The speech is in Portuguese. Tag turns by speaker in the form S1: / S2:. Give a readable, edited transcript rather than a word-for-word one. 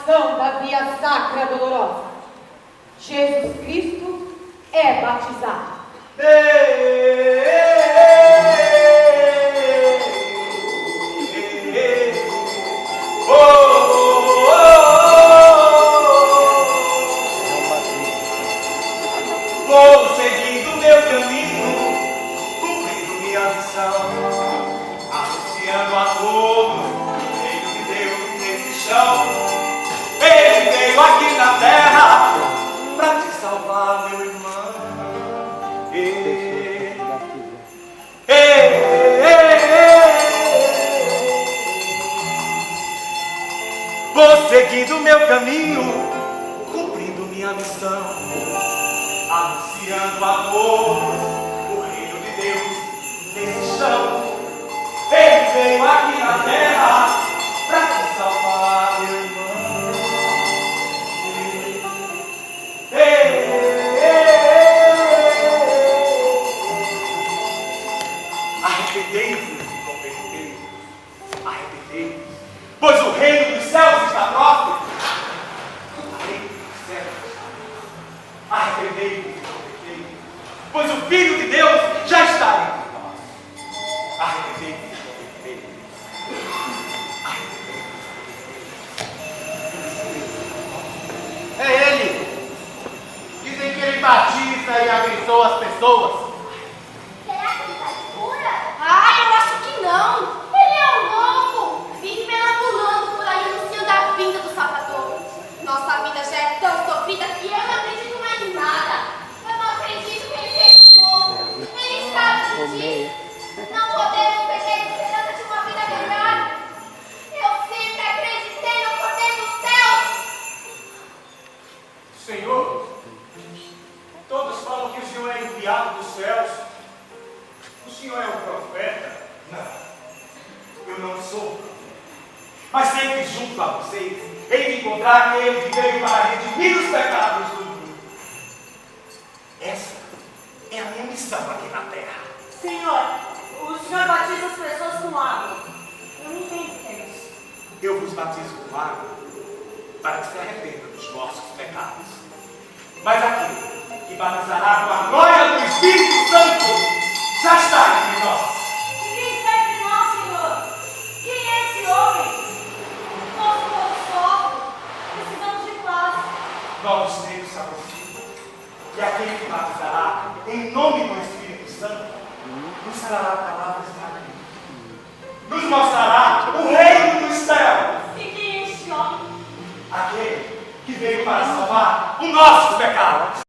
S1: ação da via sacra dolorosa. Jesus Cristo é batizado.
S2: Vou seguindo meu caminho, cumprindo minha missão, anunciando a todos o reino de Deus nesse chão. Ele veio aqui na terra pra te salvar, meu irmão. Vou seguindo meu caminho, cumprindo minha missão, anunciando a todos o reino de Deus nesse chão. Ele veio aqui na terra pra te salvar, meu irmão. Arrependei-vos e convertei-vos. Arrependei-vos, pois o reino dos céus está próximo. O reino dos céus está próximo. Arrependei-vos e convertei-vos, pois o Filho de Deus já está entre nós. Arrependei-vos e convertei-vos.
S3: É ele. Dizem que ele batiza e abençoa as pessoas.
S4: Será que ele tá de cura? Ah, eu acho que não. Ele é um louco. Vive perambulando por aí anunciando a vinda do Salvador. Nossa vida já é tão sofrida que eu não acredito mais em nada. Eu não acredito que ele seja louco. Ele sabe o que diz. Não podemos perder a esperança de uma vida melhor. Eu sempre acreditei no Cordeiro dos céus.
S2: Senhor, todos falam que o Senhor é enviado dos céus. O Senhor é um profeta? Não, eu não sou. Mas sei que junto a vocês hei de encontrar aquele que veio para redimir os pecados do mundo. Essa é a minha missão aqui na terra.
S1: Senhor, o Senhor batiza as pessoas com água. Eu não entendo o que é isso.
S2: Eu vos batizo com água para que se arrependam dos vossos pecados. Mas aquele que batizará com a glória do Espírito Santo já está entre nós.
S4: E quem está entre nós, Senhor? Quem é esse homem? Nosso povo sofre. Precisamos de paz.
S2: Novos tempos se aproximam. E aquele que batizará em nome do Espírito Santo nos trará palavras da vida. Nos mostrará o reino dos céus.
S4: E quem é este homem?
S2: Aquele que veio para salvar os nossos pecados.